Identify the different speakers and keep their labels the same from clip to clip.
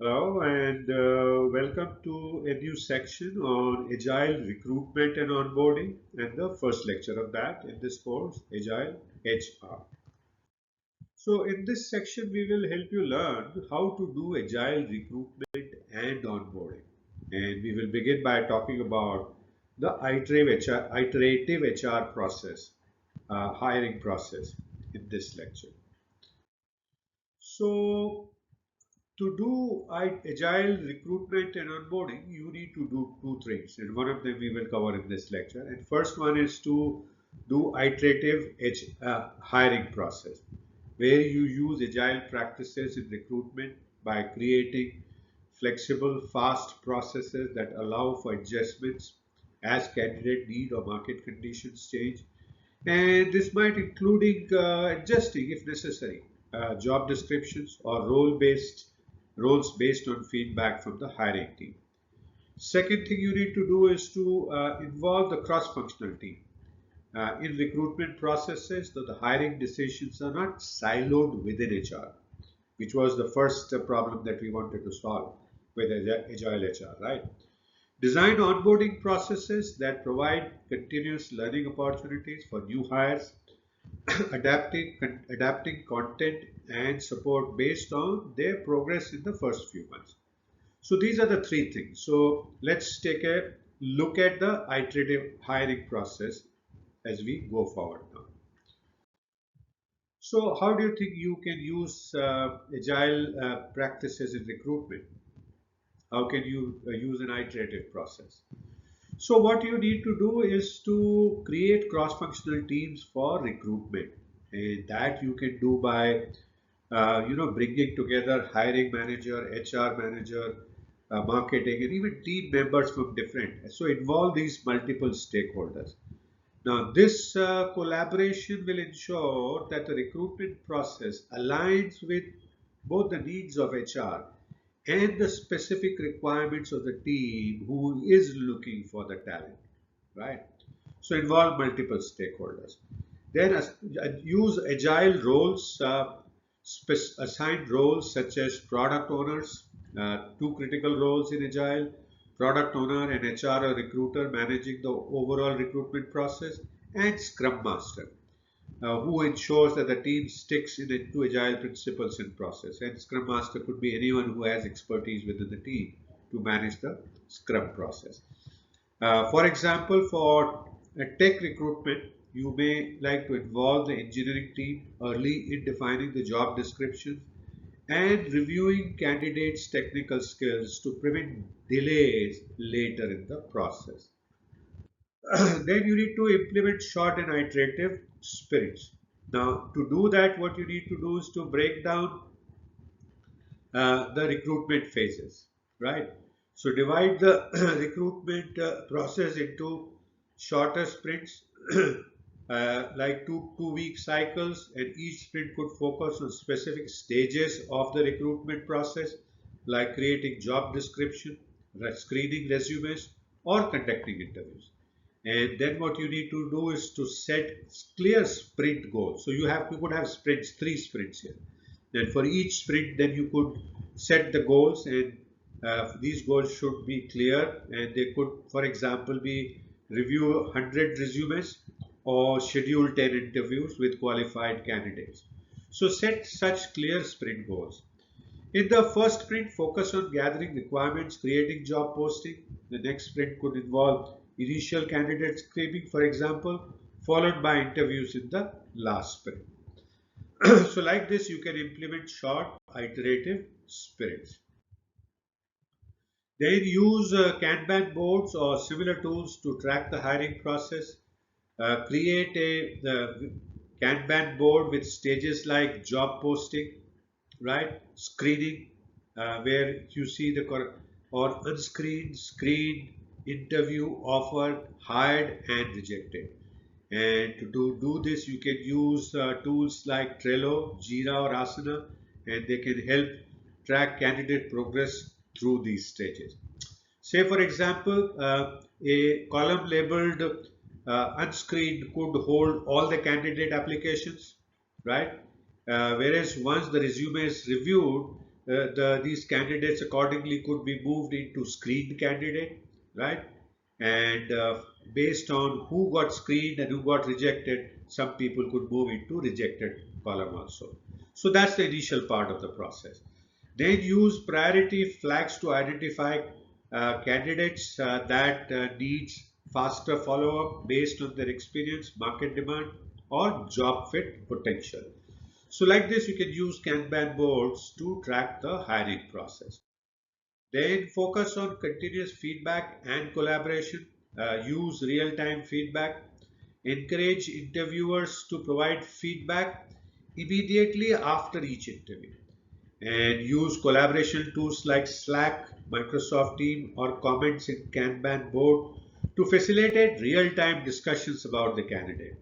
Speaker 1: Hello and welcome to a new section on Agile Recruitment and Onboarding and the first lecture of that in this course, Agile HR. So in this section, we will help you learn how to do Agile Recruitment and Onboarding. And we will begin by talking about the iterative HR process, hiring process in this lecture. So to do agile recruitment and onboarding, you need to do two things, and one of them we will cover in this lecture. And first one is to do iterative hiring process, where you use agile practices in recruitment by creating flexible, fast processes that allow for adjustments as candidate need or market conditions change. And this might including adjusting if necessary job descriptions or roles based on feedback from the hiring team. Second thing you need to do is to involve the cross-functional team in recruitment processes. So the hiring decisions are not siloed within HR, which was the first problem that we wanted to solve with Agile HR, right? Design onboarding processes that provide continuous learning opportunities for new hires, adapting content and support based on their progress in the first few months. So these are the three things. So let's take a look at the iterative hiring process as we go forward now. So how do you think you can use agile practices in recruitment? How can you use an iterative process? So what you need to do is to create cross-functional teams for recruitment, and that you can do by bringing together hiring manager, HR manager, marketing, and even team members from different. So involve these multiple stakeholders. Now, this collaboration will ensure that the recruitment process aligns with both the needs of HR and the specific requirements of the team who is looking for the talent, right? So involve multiple stakeholders. Then use agile roles, assigned roles such as product owners, two critical roles in agile, product owner and HR or recruiter managing the overall recruitment process, and scrum master who ensures that the team sticks to agile principles and process. And Scrum Master could be anyone who has expertise within the team to manage the Scrum process. For example, for tech recruitment, you may like to involve the engineering team early in defining the job descriptions and reviewing candidates' technical skills to prevent delays later in the process. Then you need to implement short and iterative sprints. Now, to do that, what you need to do is to break down the recruitment phases, right? So divide the recruitment process into shorter sprints, like two-week cycles, and each sprint could focus on specific stages of the recruitment process, like creating job description, screening resumes, or conducting interviews. And then what you need to do is to set clear sprint goals. So you could have sprints, three sprints here. And for each sprint, then you could set the goals, and these goals should be clear. And they could, for example, be review 100 resumes or schedule 10 interviews with qualified candidates. So set such clear sprint goals. In the first sprint, focus on gathering requirements, creating job posting. The next sprint could involve initial candidate screening, for example, followed by interviews in the last sprint. So like this, you can implement short iterative sprints. Then use Kanban boards or similar tools to track the hiring process. Create a Kanban board with stages like job posting, right? Screening, where you see or unscreened, screened, interview, offered, hired, and rejected. And to do this, you can use tools like Trello, Jira, or Asana, and they can help track candidate progress through these stages. Say, for example, a column labeled unscreened could hold all the candidate applications, right? Whereas once the resume is reviewed, these candidates accordingly could be moved into screened candidate, right? And based on who got screened and who got rejected, some people could move into rejected column also. So that's the initial part of the process. Then use priority flags to identify candidates that needs faster follow-up based on their experience, market demand, or job fit potential. So like this, you can use Kanban boards to track the hiring process. Then focus on continuous feedback and collaboration. Use real-time feedback. Encourage interviewers to provide feedback immediately after each interview. And use collaboration tools like Slack, Microsoft Team, or comments in Kanban board to facilitate real-time discussions about the candidate.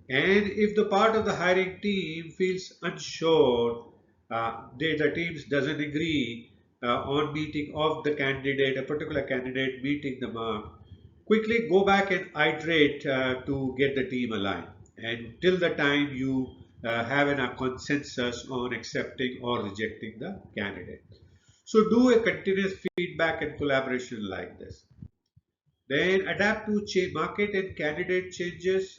Speaker 1: And if the part of the hiring team feels unsure, the teams doesn't agree on meeting of the candidate, a particular candidate meeting the mark, quickly go back and iterate to get the team aligned. And till the time you have a consensus on accepting or rejecting the candidate. So do a continuous feedback and collaboration like this. Then adapt to market and candidate changes.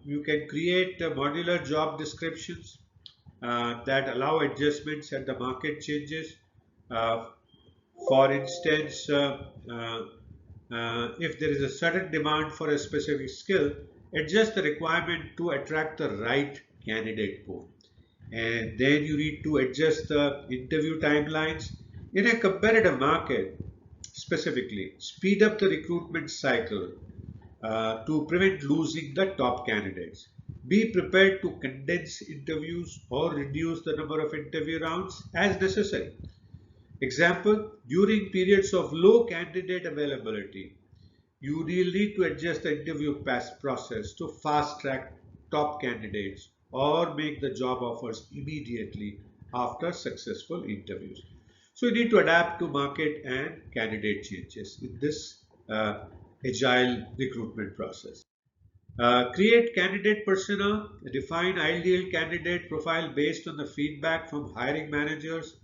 Speaker 1: You can create modular job descriptions that allow adjustments at the market changes. Uh, for instance, if there is a sudden demand for a specific skill, adjust the requirement to attract the right candidate pool. And then you need to adjust the interview timelines in a competitive market. Specifically, speed up the recruitment cycle to prevent losing the top candidates. Be prepared to condense interviews or reduce the number of interview rounds as necessary. Example, during periods of low candidate availability, you will need to adjust the interview process to fast track top candidates or make the job offers immediately after successful interviews. So you need to adapt to market and candidate changes in this agile recruitment process. Create candidate persona, define ideal candidate profile based on the feedback from hiring managers,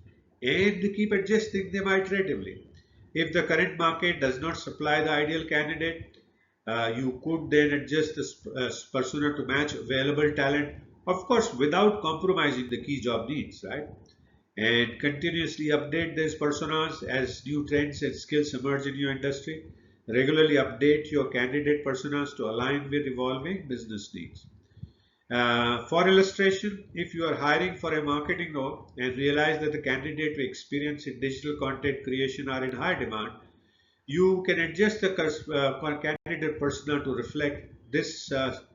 Speaker 1: and keep adjusting them iteratively. If the current market does not supply the ideal candidate, you could then adjust this persona to match available talent, of course, without compromising the key job needs, right? And continuously update these personas as new trends and skills emerge in your industry. Regularly update your candidate personas to align with evolving business needs. For illustration, if you are hiring for a marketing role and realize that the candidate experience in digital content creation are in high demand, you can adjust the candidate persona to reflect this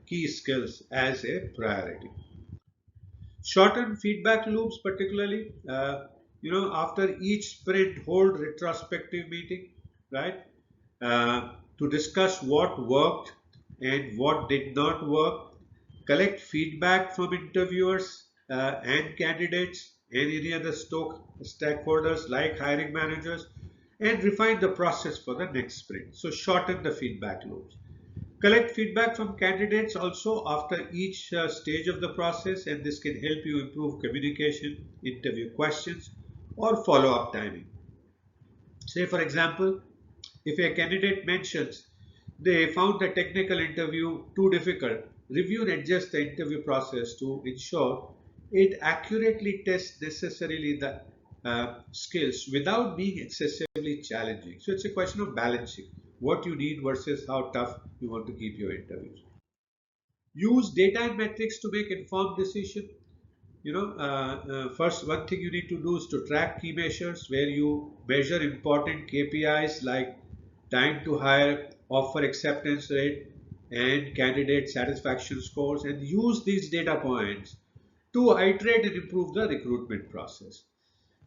Speaker 1: key skills as a priority. Shorten feedback loops, particularly, after each sprint, hold retrospective meeting, right, to discuss what worked and what did not work. Collect feedback from interviewers and candidates and any other stakeholders like hiring managers, and refine the process for the next sprint. So shorten the feedback loops. Collect feedback from candidates also after each stage of the process, and this can help you improve communication, interview questions, or follow up timing. Say, for example, if a candidate mentions they found the technical interview too difficult, review and adjust the interview process to ensure it accurately tests necessarily the skills without being excessively challenging. So it's a question of balancing what you need versus how tough you want to keep your interviews. Use data and metrics to make informed decision. First, one thing you need to do is to track key measures where you measure important KPIs like time to hire, offer acceptance rate, and candidate satisfaction scores, and use these data points to iterate and improve the recruitment process.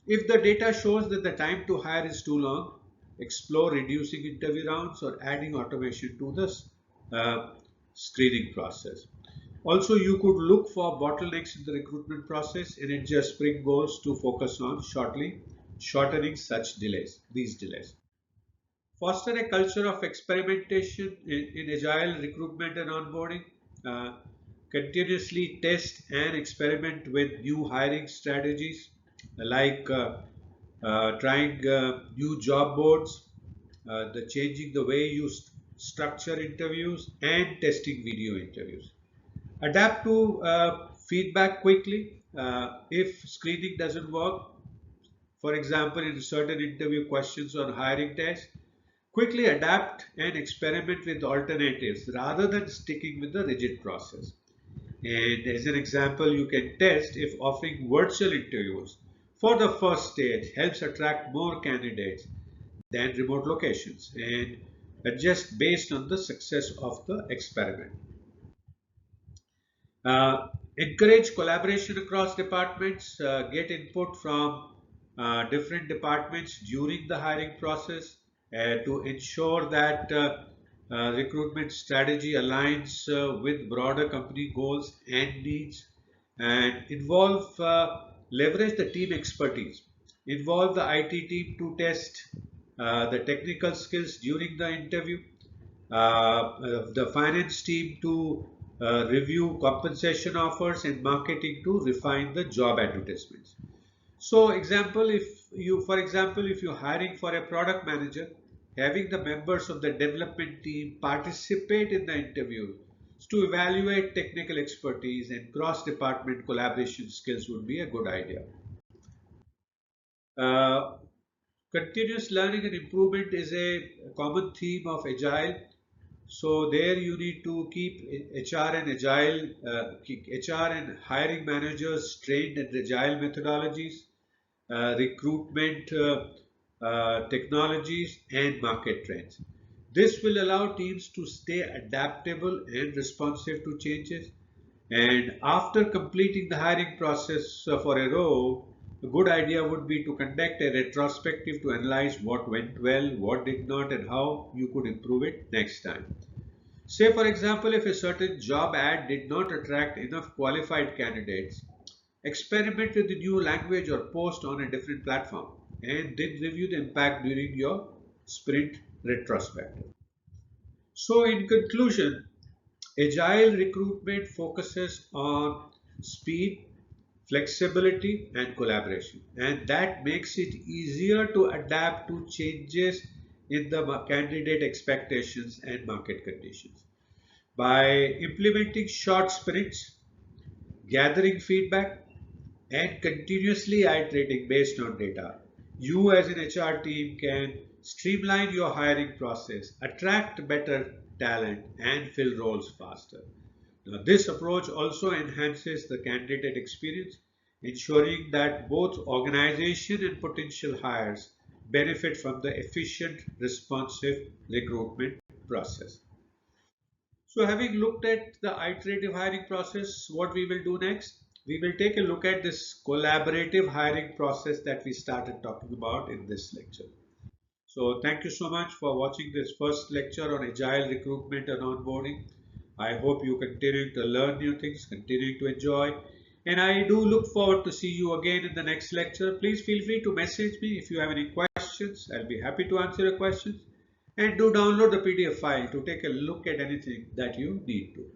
Speaker 1: If the data shows that the time to hire is too long, explore reducing interview rounds or adding automation to this screening process. Also, you could look for bottlenecks in the recruitment process and adjust sprint goals to focus on shortening these delays. Foster a culture of experimentation in agile recruitment and onboarding. Uh, Continuously test and experiment with new hiring strategies. like trying new job boards, the changing the way you structure interviews, and testing video interviews. Adapt to feedback quickly. If screening doesn't work, for example, in certain interview questions or hiring tests, quickly adapt and experiment with alternatives rather than sticking with the rigid process. And as an example, you can test if offering virtual interviews for the first stage helps attract more candidates than remote locations, and adjust based on the success of the experiment. Uh, Encourage collaboration across departments, get input from different departments during the hiring process to ensure that recruitment strategy aligns with broader company goals and needs, and leverage the team expertise. Involve the IT team to test the technical skills during the interview, the finance team to review compensation offers, and marketing to refine the job advertisements. So for example, if you're hiring for a product manager, having the members of the development team participate in the interview to evaluate technical expertise and cross-department collaboration skills would be a good idea. Uh, Continuous learning and improvement is a common theme of Agile. So there you need to keep HR and hiring managers trained in agile methodologies, recruitment technologies, and market trends. This will allow teams to stay adaptable and responsive to changes. And after completing the hiring process for a role, a good idea would be to conduct a retrospective to analyze what went well, what did not, and how you could improve it next time. Say, for example, if a certain job ad did not attract enough qualified candidates, experiment with the new language or post on a different platform, and then review the impact during your sprint retrospective. So, in conclusion, agile recruitment focuses on speed, flexibility, and collaboration, and that makes it easier to adapt to changes in the candidate expectations and market conditions. By implementing short sprints, gathering feedback, and continuously iterating based on data, you as an HR team can streamline your hiring process, attract better talent, and fill roles faster. Now, this approach also enhances the candidate experience, ensuring that both organization and potential hires benefit from the efficient, responsive recruitment process. So having looked at the iterative hiring process, what we will do next? We will take a look at this collaborative hiring process that we started talking about in this lecture. So thank you so much for watching this first lecture on Agile Recruitment and Onboarding. I hope you continue to learn new things, continue to enjoy, and I do look forward to see you again in the next lecture. Please feel free to message me if you have any questions. I'll be happy to answer your questions. And do download the PDF file to take a look at anything that you need to.